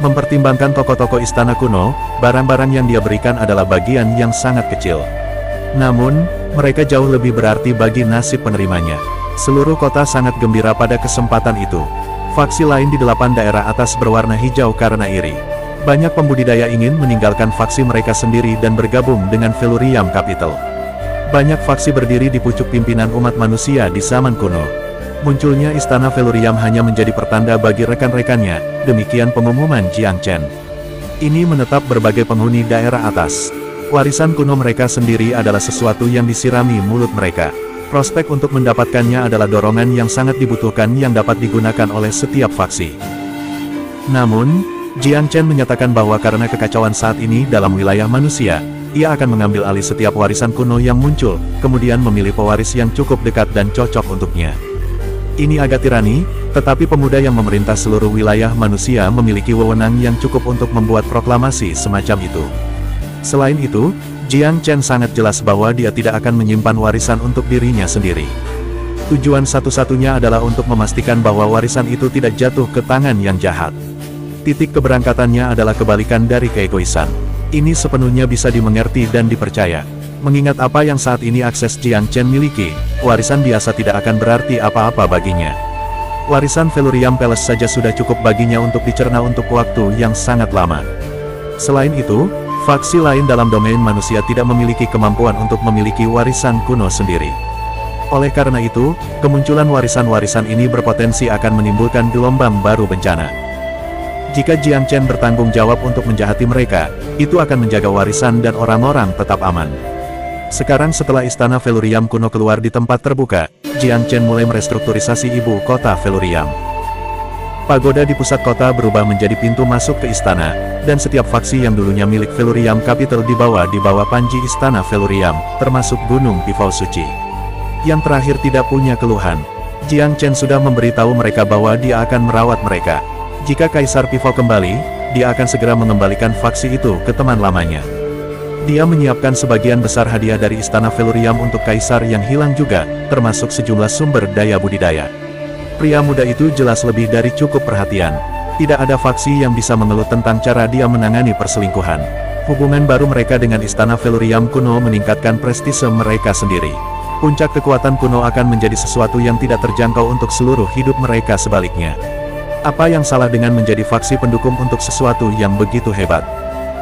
Mempertimbangkan tokoh-tokoh istana kuno, barang-barang yang dia berikan adalah bagian yang sangat kecil. Namun, mereka jauh lebih berarti bagi nasib penerimanya. Seluruh kota sangat gembira pada kesempatan itu. Faksi lain di 8 daerah atas berwarna hijau karena iri. Banyak pembudidaya ingin meninggalkan faksi mereka sendiri dan bergabung dengan Felurium Capital. Banyak faksi berdiri di pucuk pimpinan umat manusia di zaman kuno. Munculnya istana Felurium hanya menjadi pertanda bagi rekan-rekannya, demikian pengumuman Jiang Chen. Ini menetap berbagai penghuni daerah atas. Warisan kuno mereka sendiri adalah sesuatu yang disirami mulut mereka. Prospek untuk mendapatkannya adalah dorongan yang sangat dibutuhkan yang dapat digunakan oleh setiap faksi. Namun, Jiang Chen menyatakan bahwa karena kekacauan saat ini dalam wilayah manusia, ia akan mengambil alih setiap warisan kuno yang muncul, kemudian memilih pewaris yang cukup dekat dan cocok untuknya. Ini agak tirani, tetapi pemuda yang memerintah seluruh wilayah manusia memiliki wewenang yang cukup untuk membuat proklamasi semacam itu. Selain itu, Jiang Chen sangat jelas bahwa dia tidak akan menyimpan warisan untuk dirinya sendiri. Tujuan satu-satunya adalah untuk memastikan bahwa warisan itu tidak jatuh ke tangan yang jahat. Titik keberangkatannya adalah kebalikan dari keegoisan. Ini sepenuhnya bisa dimengerti dan dipercaya. Mengingat apa yang saat ini akses Jiang Chen miliki, warisan biasa tidak akan berarti apa-apa baginya. Warisan Felurium Palace saja sudah cukup baginya untuk dicerna untuk waktu yang sangat lama. Selain itu, faksi lain dalam domain manusia tidak memiliki kemampuan untuk memiliki warisan kuno sendiri. Oleh karena itu, kemunculan warisan-warisan ini berpotensi akan menimbulkan gelombang baru bencana. Jika Jiang Chen bertanggung jawab untuk menjahati mereka, itu akan menjaga warisan dan orang-orang tetap aman. Sekarang setelah istana Felurium kuno keluar di tempat terbuka, Jiang Chen mulai merestrukturisasi ibu kota Felurium. Pagoda di pusat kota berubah menjadi pintu masuk ke istana, dan setiap faksi yang dulunya milik Felurium Capital dibawa di bawah panji istana Felurium, termasuk Gunung Pivau Suci. Yang terakhir tidak punya keluhan. Jiang Chen sudah memberitahu mereka bahwa dia akan merawat mereka. Jika Kaisar Pivau kembali, dia akan segera mengembalikan faksi itu ke teman lamanya. Dia menyiapkan sebagian besar hadiah dari istana Felurium untuk Kaisar yang hilang juga, termasuk sejumlah sumber daya budidaya. Pria muda itu jelas lebih dari cukup perhatian. Tidak ada faksi yang bisa mengeluh tentang cara dia menangani perselingkuhan. Hubungan baru mereka dengan istana Felurium kuno meningkatkan prestise mereka sendiri. Puncak kekuatan kuno akan menjadi sesuatu yang tidak terjangkau untuk seluruh hidup mereka sebaliknya. Apa yang salah dengan menjadi faksi pendukung untuk sesuatu yang begitu hebat?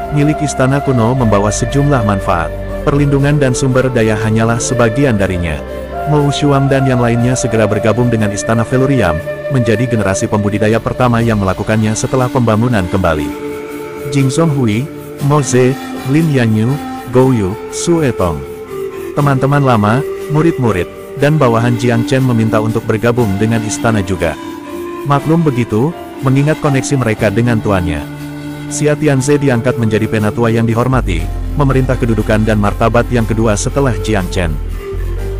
Milik istana kuno membawa sejumlah manfaat. Perlindungan dan sumber daya hanyalah sebagian darinya. Mou Shuang dan yang lainnya segera bergabung dengan istana Felurium, menjadi generasi pembudidaya pertama yang melakukannya setelah pembangunan kembali. Jing Zhonghui, Mo Ze, Lin Yanyu, Gou Yu, Su Etong. Teman-teman lama, murid-murid, dan bawahan Jiang Chen meminta untuk bergabung dengan istana juga. Maklum begitu, mengingat koneksi mereka dengan tuannya. Xia Tianze diangkat menjadi penatua yang dihormati, memerintah kedudukan dan martabat yang kedua setelah Jiang Chen.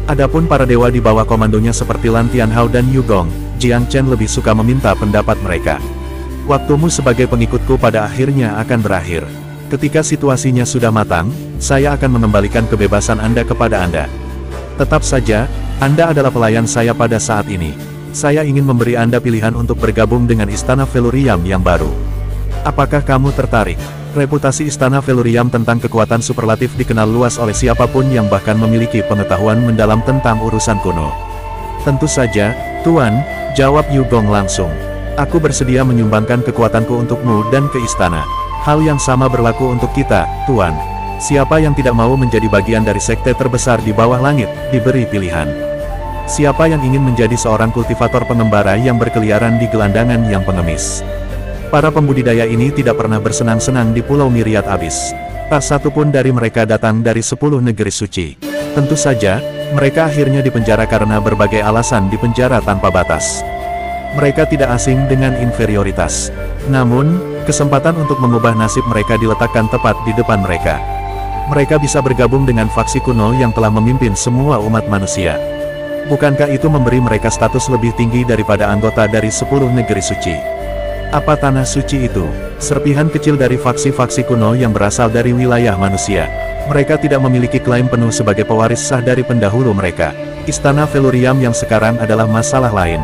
Adapun para dewa di bawah komandonya seperti Lan Tianhao dan Yu Gong, Jiang Chen lebih suka meminta pendapat mereka. Waktumu sebagai pengikutku pada akhirnya akan berakhir. Ketika situasinya sudah matang, saya akan mengembalikan kebebasan Anda kepada Anda. Tetap saja, Anda adalah pelayan saya pada saat ini. Saya ingin memberi Anda pilihan untuk bergabung dengan istana Felurium yang baru. Apakah kamu tertarik? Reputasi istana Felurium tentang kekuatan superlatif dikenal luas oleh siapapun yang bahkan memiliki pengetahuan mendalam tentang urusan kuno. Tentu saja, Tuan, jawab Yu Gong langsung. Aku bersedia menyumbangkan kekuatanku untukmu dan ke istana. Hal yang sama berlaku untuk kita, Tuan. Siapa yang tidak mau menjadi bagian dari sekte terbesar di bawah langit, diberi pilihan. Siapa yang ingin menjadi seorang kultivator pengembara yang berkeliaran di gelandangan yang pengemis? Para pembudidaya ini tidak pernah bersenang-senang di Pulau Miriat Abis. Tak satu pun dari mereka datang dari 10 negeri suci. Tentu saja, mereka akhirnya dipenjara karena berbagai alasan dipenjara tanpa batas. Mereka tidak asing dengan inferioritas. Namun, kesempatan untuk mengubah nasib mereka diletakkan tepat di depan mereka. Mereka bisa bergabung dengan faksi kuno yang telah memimpin semua umat manusia. Bukankah itu memberi mereka status lebih tinggi daripada anggota dari 10 negeri suci? Apa tanah suci itu? Serpihan kecil dari faksi-faksi kuno yang berasal dari wilayah manusia. Mereka tidak memiliki klaim penuh sebagai pewaris sah dari pendahulu mereka. Istana Felurium yang sekarang adalah masalah lain.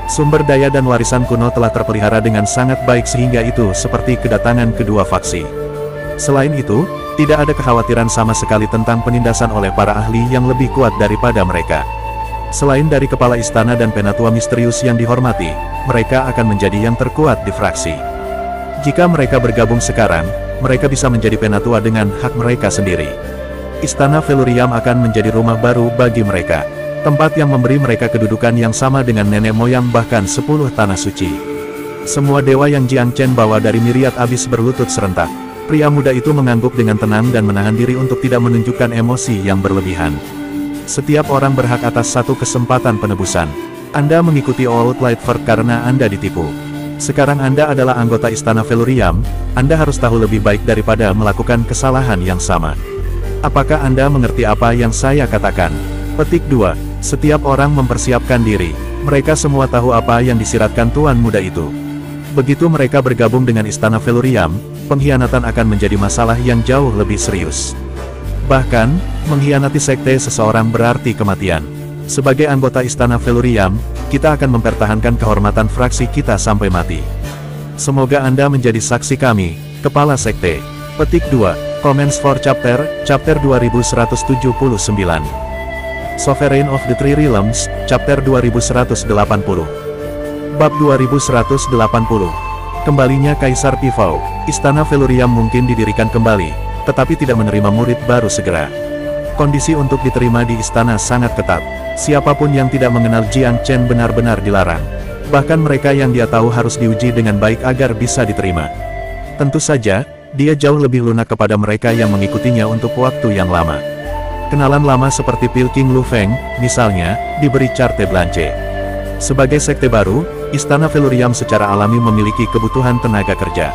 Sumber daya dan warisan kuno telah terpelihara dengan sangat baik sehingga itu seperti kedatangan kedua faksi. Selain itu, tidak ada kekhawatiran sama sekali tentang penindasan oleh para ahli yang lebih kuat daripada mereka. Selain dari kepala istana dan penatua misterius yang dihormati, mereka akan menjadi yang terkuat di fraksi. Jika mereka bergabung sekarang, mereka bisa menjadi penatua dengan hak mereka sendiri. Istana Felurium akan menjadi rumah baru bagi mereka. Tempat yang memberi mereka kedudukan yang sama dengan nenek moyang bahkan 10 tanah suci. Semua dewa yang Jiang Chen bawa dari Myriad Abyss berlutut serentak. Pria muda itu mengangguk dengan tenang dan menahan diri untuk tidak menunjukkan emosi yang berlebihan. Setiap orang berhak atas satu kesempatan penebusan. Anda mengikuti Old Lightford karena Anda ditipu. Sekarang Anda adalah anggota Istana Felurium, Anda harus tahu lebih baik daripada melakukan kesalahan yang sama. Apakah Anda mengerti apa yang saya katakan? Petik 2. Setiap orang mempersiapkan diri. Mereka semua tahu apa yang disiratkan tuan muda itu. Begitu mereka bergabung dengan Istana Felurium, pengkhianatan akan menjadi masalah yang jauh lebih serius. Bahkan, mengkhianati sekte seseorang berarti kematian. Sebagai anggota Istana Felurium, kita akan mempertahankan kehormatan fraksi kita sampai mati. Semoga Anda menjadi saksi kami, Kepala Sekte. Petik 2. Comments for Chapter 2179. Sovereign of the Three Realms, Chapter 2180. Bab 2180. Kembalinya Kaisar Pifau. Istana Felurium mungkin didirikan kembali, tetapi tidak menerima murid baru segera. Kondisi untuk diterima di istana sangat ketat. Siapapun yang tidak mengenal Jiang Chen benar-benar dilarang. Bahkan mereka yang dia tahu harus diuji dengan baik agar bisa diterima. Tentu saja, dia jauh lebih lunak kepada mereka yang mengikutinya untuk waktu yang lama. Kenalan lama seperti Pil King Lu Feng, misalnya, diberi carte blanche. Sebagai sekte baru, Istana Felurium secara alami memiliki kebutuhan tenaga kerja.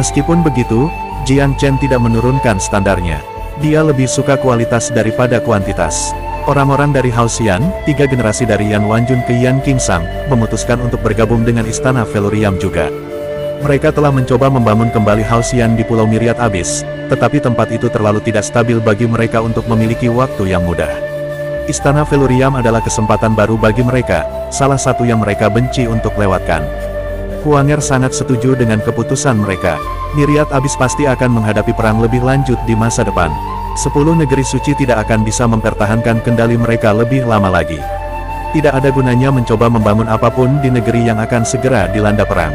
Meskipun begitu, Jiang Chen tidak menurunkan standarnya. Dia lebih suka kualitas daripada kuantitas. Orang-orang dari House Yan, 3 generasi dari Yan Wanjun ke Yan Qingsang, memutuskan untuk bergabung dengan Istana Felurium juga. Mereka telah mencoba membangun kembali House Yan di Pulau Myriad Abyss, tetapi tempat itu terlalu tidak stabil bagi mereka untuk memiliki waktu yang mudah. Istana Felurium adalah kesempatan baru bagi mereka, salah satu yang mereka benci untuk lewatkan. Huanger sangat setuju dengan keputusan mereka. Myriad Abyss pasti akan menghadapi perang lebih lanjut di masa depan. 10 negeri suci tidak akan bisa mempertahankan kendali mereka lebih lama lagi. Tidak ada gunanya mencoba membangun apapun di negeri yang akan segera dilanda perang.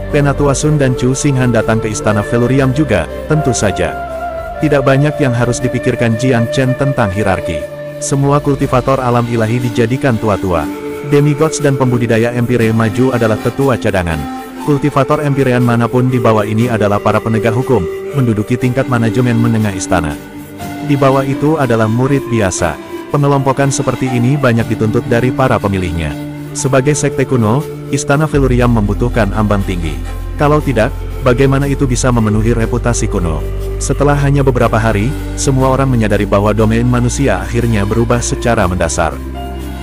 Penatua Sun dan Chu Xinghan datang ke Istana Felurium juga, tentu saja. Tidak banyak yang harus dipikirkan Jiang Chen tentang hierarki. Semua kultivator alam ilahi dijadikan tua-tua. Demigods dan pembudidaya Empire maju adalah tetua cadangan. Kultivator Empirean manapun di bawah ini adalah para penegak hukum, menduduki tingkat manajemen menengah istana. Di bawah itu adalah murid biasa. Pengelompokan seperti ini banyak dituntut dari para pemilihnya. Sebagai sekte kuno, Istana Felurium membutuhkan ambang tinggi. Kalau tidak, bagaimana itu bisa memenuhi reputasi kuno? Setelah hanya beberapa hari, semua orang menyadari bahwa domain manusia akhirnya berubah secara mendasar.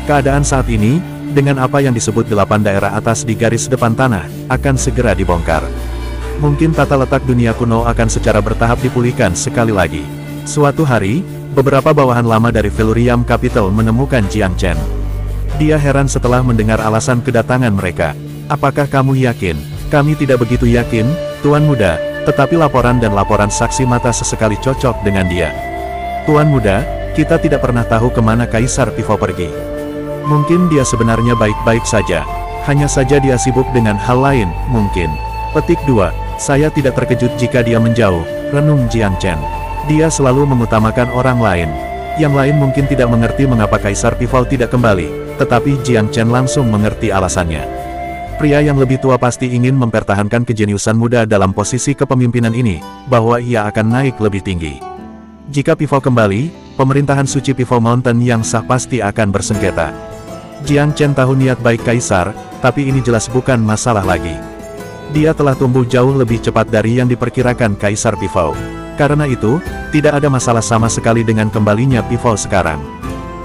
Keadaan saat ini, dengan apa yang disebut 8 daerah atas di garis depan tanah, akan segera dibongkar. Mungkin tata letak dunia kuno akan secara bertahap dipulihkan sekali lagi. Suatu hari, beberapa bawahan lama dari Felurium Capital menemukan Jiang Chen. Dia heran setelah mendengar alasan kedatangan mereka. Apakah kamu yakin? Kami tidak begitu yakin, Tuan Muda, tetapi laporan dan laporan saksi mata sesekali cocok dengan dia. Tuan Muda, kita tidak pernah tahu kemana Kaisar Pifau pergi. Mungkin dia sebenarnya baik-baik saja. Hanya saja dia sibuk dengan hal lain, mungkin. Petik 2. Saya tidak terkejut jika dia menjauh, renung Jiang Chen. Dia selalu mengutamakan orang lain. Yang lain mungkin tidak mengerti mengapa Kaisar Pifau tidak kembali, tetapi Jiang Chen langsung mengerti alasannya. Pria yang lebih tua pasti ingin mempertahankan kejeniusan muda dalam posisi kepemimpinan ini, bahwa ia akan naik lebih tinggi. Jika Pifau kembali, pemerintahan suci Pifau Mountain yang sah pasti akan bersengketa. Jiang Chen tahu niat baik Kaisar, tapi ini jelas bukan masalah lagi. Dia telah tumbuh jauh lebih cepat dari yang diperkirakan Kaisar Pifau. Karena itu, tidak ada masalah sama sekali dengan kembalinya Pifau sekarang.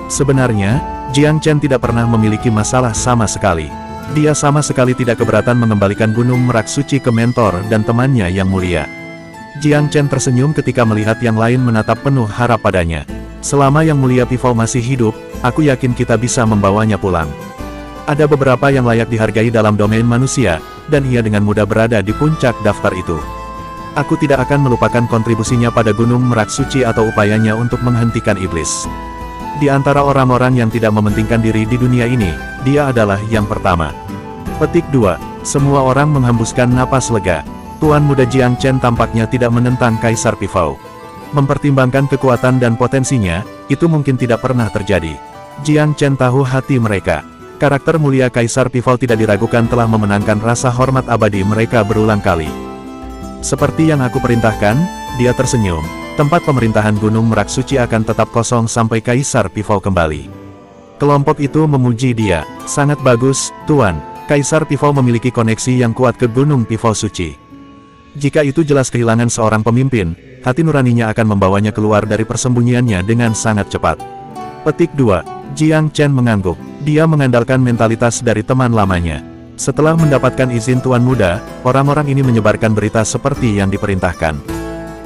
Sebenarnya, Jiang Chen tidak pernah memiliki masalah sama sekali. Dia sama sekali tidak keberatan mengembalikan Gunung Merak Suci ke mentor dan temannya yang mulia. Jiang Chen tersenyum ketika melihat yang lain menatap penuh harap padanya. Selama yang mulia Pifao masih hidup, aku yakin kita bisa membawanya pulang. Ada beberapa yang layak dihargai dalam domain manusia, dan ia dengan mudah berada di puncak daftar itu. Aku tidak akan melupakan kontribusinya pada Gunung Merak Suci atau upayanya untuk menghentikan iblis. Di antara orang-orang yang tidak mementingkan diri di dunia ini, dia adalah yang pertama. Petik 2. Semua orang menghembuskan napas lega. Tuan Muda Jiang Chen tampaknya tidak menentang Kaisar Pifao. Mempertimbangkan kekuatan dan potensinya, itu mungkin tidak pernah terjadi. Jiang Chen tahu hati mereka. Karakter mulia Kaisar Pifao tidak diragukan telah memenangkan rasa hormat abadi mereka berulang kali. Seperti yang aku perintahkan, dia tersenyum. Tempat pemerintahan Gunung Merak Suci akan tetap kosong sampai Kaisar Pifao kembali. Kelompok itu memuji dia. Sangat bagus, Tuan. Kaisar Pifao memiliki koneksi yang kuat ke Gunung Pifao Suci. Jika itu jelas kehilangan seorang pemimpin, hati nuraninya akan membawanya keluar dari persembunyiannya dengan sangat cepat. Petik 2. Jiang Chen mengangguk. Dia mengandalkan mentalitas dari teman lamanya. Setelah mendapatkan izin Tuan Muda, orang-orang ini menyebarkan berita seperti yang diperintahkan.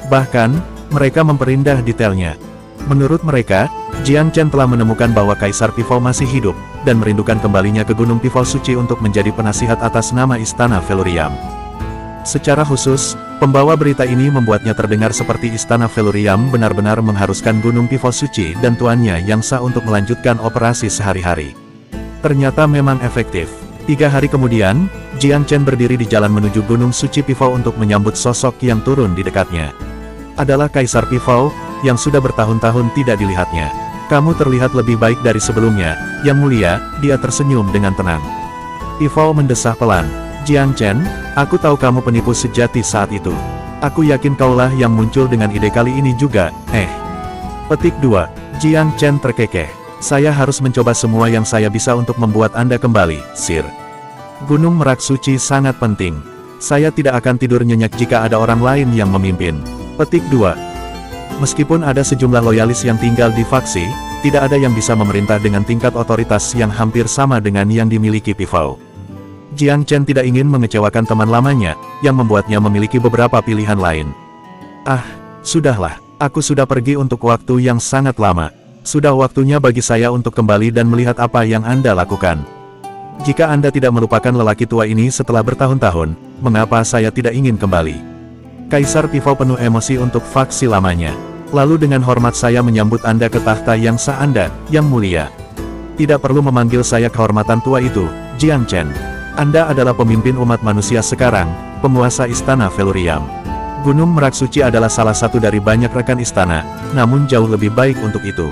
Bahkan, mereka memperindah detailnya. Menurut mereka, Jiang Chen telah menemukan bahwa Kaisar Pifao masih hidup, dan merindukan kembalinya ke Gunung Pifao Suci untuk menjadi penasihat atas nama Istana Veluriam. Secara khusus, pembawa berita ini membuatnya terdengar seperti Istana Veluriam benar-benar mengharuskan Gunung Pifao Suci dan tuannya yang sah untuk melanjutkan operasi sehari-hari. Ternyata memang efektif. 3 hari kemudian, Jiang Chen berdiri di jalan menuju Gunung Suci Pifao untuk menyambut sosok yang turun di dekatnya. Adalah Kaisar Pifao, yang sudah bertahun-tahun tidak dilihatnya. Kamu terlihat lebih baik dari sebelumnya, Yang Mulia, dia tersenyum dengan tenang. Pifao mendesah pelan. Jiang Chen, aku tahu kamu penipu sejati saat itu. Aku yakin kaulah yang muncul dengan ide kali ini juga, Petik 2. Jiang Chen terkekeh. Saya harus mencoba semua yang saya bisa untuk membuat Anda kembali, Sir. Gunung Merak Suci sangat penting. Saya tidak akan tidur nyenyak jika ada orang lain yang memimpin. Petik 2. Meskipun ada sejumlah loyalis yang tinggal di faksi, tidak ada yang bisa memerintah dengan tingkat otoritas yang hampir sama dengan yang dimiliki Pifao. Jiang Chen tidak ingin mengecewakan teman lamanya, yang membuatnya memiliki beberapa pilihan lain. Sudahlah, aku sudah pergi untuk waktu yang sangat lama. Sudah waktunya bagi saya untuk kembali dan melihat apa yang Anda lakukan. Jika Anda tidak melupakan lelaki tua ini setelah bertahun-tahun, mengapa saya tidak ingin kembali? Kaisar Pifao penuh emosi untuk faksi lamanya. Lalu dengan hormat saya menyambut Anda ke tahta yang sah Anda, Yang Mulia. Tidak perlu memanggil saya kehormatan tua itu, Jiang Chen. Anda adalah pemimpin umat manusia sekarang, penguasa Istana Veluriam. Gunung Merak Suci adalah salah satu dari banyak rekan istana, namun jauh lebih baik untuk itu.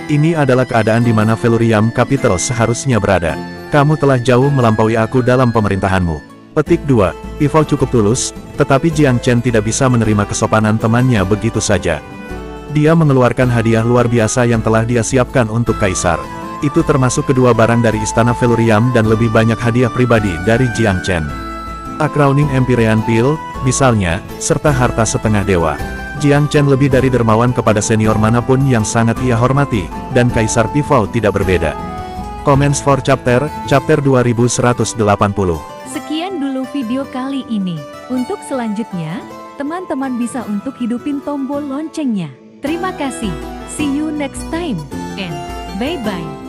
Ini adalah keadaan di mana Veluriam Capital seharusnya berada. Kamu telah jauh melampaui aku dalam pemerintahanmu. Petik 2. Pifao cukup tulus, tetapi Jiang Chen tidak bisa menerima kesopanan temannya begitu saja. Dia mengeluarkan hadiah luar biasa yang telah dia siapkan untuk Kaisar. Itu termasuk kedua barang dari Istana Veluriam dan lebih banyak hadiah pribadi dari Jiang Chen. A Crowning Empyrean Pil, misalnya, serta harta setengah dewa. Jiang Chen lebih dari dermawan kepada senior manapun yang sangat ia hormati, dan Kaisar Pifao tidak berbeda. Comments for Chapter 2180. Sekian dulu video kali ini. Untuk selanjutnya, teman-teman bisa untuk hidupin tombol loncengnya. Terima kasih. See you next time. And bye-bye.